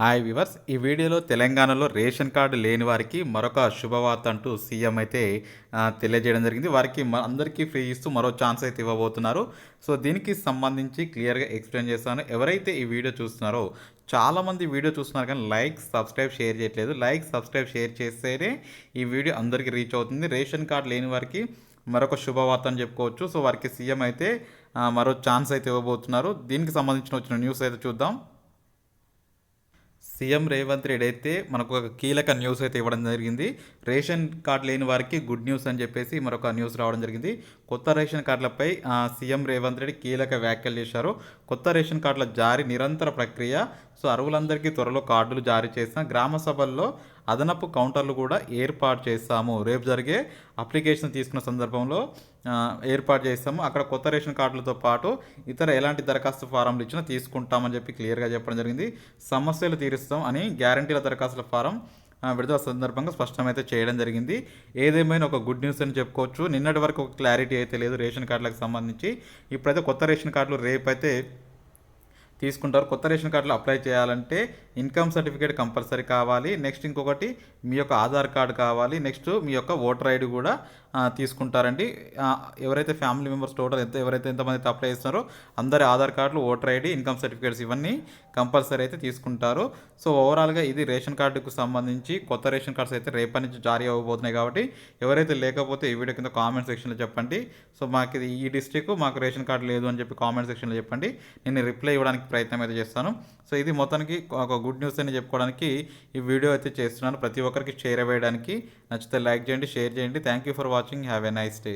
Hi viewers, ఈ వీడియోలో తెలంగాణలో రేషన్ కార్డు లేని వారికి మరొక శుభవార్త అంటూ సీఎం అయితే తెలియజేయడం జరిగింది. వారికి అందరికీ ఫ్రీ ఇస్తూ మరో ఛాన్స్ అయితే ఇవ్వబోతున్నారు. సో దీనికి సంబంధించి క్లియర్గా ఎక్స్ప్లెయిన్ చేస్తాను. ఎవరైతే ఈ వీడియో చూస్తున్నారో చాలామంది వీడియో చూస్తున్నారు కానీ లైక్ సబ్స్క్రైబ్ షేర్ చేయట్లేదు. లైక్ సబ్స్క్రైబ్ షేర్ చేస్తేనే ఈ వీడియో అందరికీ రీచ్ అవుతుంది. రేషన్ కార్డు లేని వారికి మరొక శుభవార్త అని చెప్పుకోవచ్చు. సో వారికి సీఎం అయితే మరో ఛాన్స్ అయితే ఇవ్వబోతున్నారు. దీనికి సంబంధించిన వచ్చిన న్యూస్ అయితే చూద్దాం. సీఎం రేవంత్ రెడ్డి అయితే మనకు ఒక కీలక న్యూస్ అయితే ఇవ్వడం జరిగింది. రేషన్ కార్డు లేని వారికి గుడ్ న్యూస్ అని చెప్పేసి మరొక న్యూస్ రావడం జరిగింది. కొత్త రేషన్ కార్డులపై సీఎం రేవంత్ రెడ్డి కీలక వ్యాఖ్యలు చేశారు. కొత్త రేషన్ కార్డుల జారీ నిరంతర ప్రక్రియ. సో అర్హులందరికీ త్వరలో కార్డులు జారీ చేసిన గ్రామ సభల్లో అదనపు కౌంటర్లు కూడా ఏర్పాటు చేస్తాము. రేపు జరిగే అప్లికేషన్ తీసుకున్న సందర్భంలో ఏర్పాటు చేస్తాము. అక్కడ కొత్త రేషన్ కార్డులతో పాటు ఇతర ఎలాంటి దరఖాస్తు ఫారంలు ఇచ్చినా తీసుకుంటామని చెప్పి క్లియర్గా చెప్పడం జరిగింది. సమస్యలు తీరుస్తాం అని గ్యారంటీల దరఖాస్తుల ఫారం విడుదల సందర్భంగా స్పష్టమైతే చేయడం జరిగింది. ఏదేమైనా ఒక గుడ్ న్యూస్ అని చెప్పుకోవచ్చు. నిన్నటి వరకు ఒక క్లారిటీ అయితే లేదు రేషన్ కార్డులకు సంబంధించి. ఇప్పుడైతే కొత్త రేషన్ కార్డులు రేపైతే తీసుకుంటారు. కొత్త రేషన్ కార్డులు అప్లై చేయాలంటే ఇన్కమ్ సర్టిఫికేట్ కంపల్సరీ కావాలి. నెక్స్ట్ ఇంకొకటి మీ యొక్క ఆధార్ కార్డు కావాలి. నెక్స్ట్ మీ యొక్క ఓటర్ ఐడి కూడా తీసుకుంటారండి. ఎవరైతే ఫ్యామిలీ మెంబర్స్ టోటల్ ఎవరైతే ఎంతమంది అప్లై చేస్తున్నారో అందరి ఆధార్ కార్డులు, ఓటర్ ఐడి, ఇన్కమ్ సర్టిఫికేట్స్ ఇవన్నీ కంపల్సరీ అయితే తీసుకుంటారు. సో ఓవరాల్గా ఇది రేషన్ కార్డుకు సంబంధించి కొత్త రేషన్ కార్డ్స్ అయితే రేపటి నుంచి జారీ అవ్వబోతున్నాయి. కాబట్టి ఎవరైతే లేకపోతే ఈ వీడియో కింద కామెంట్ సెక్షన్లో చెప్పండి. సో మాకు ఇది ఈ డిస్ట్రిక్ట్ మాకు రేషన్ కార్డు లేదు అని చెప్పి కామెంట్ సెక్షన్లో చెప్పండి. నేను రిప్లై ఇవ్వడానికి ప్రయత్నం అయితే చేస్తాను. సో ఇది మొత్తానికి ఒక గుడ్ న్యూస్ అని చెప్పుకోవడానికి ఈ వీడియో అయితే చేస్తున్నాను. ప్రతి ఒక్కరికి షేర్ వేయడానికి. నచ్చితే లైక్ చేయండి, షేర్ చేయండి. Thank you for watching. Have a nice day.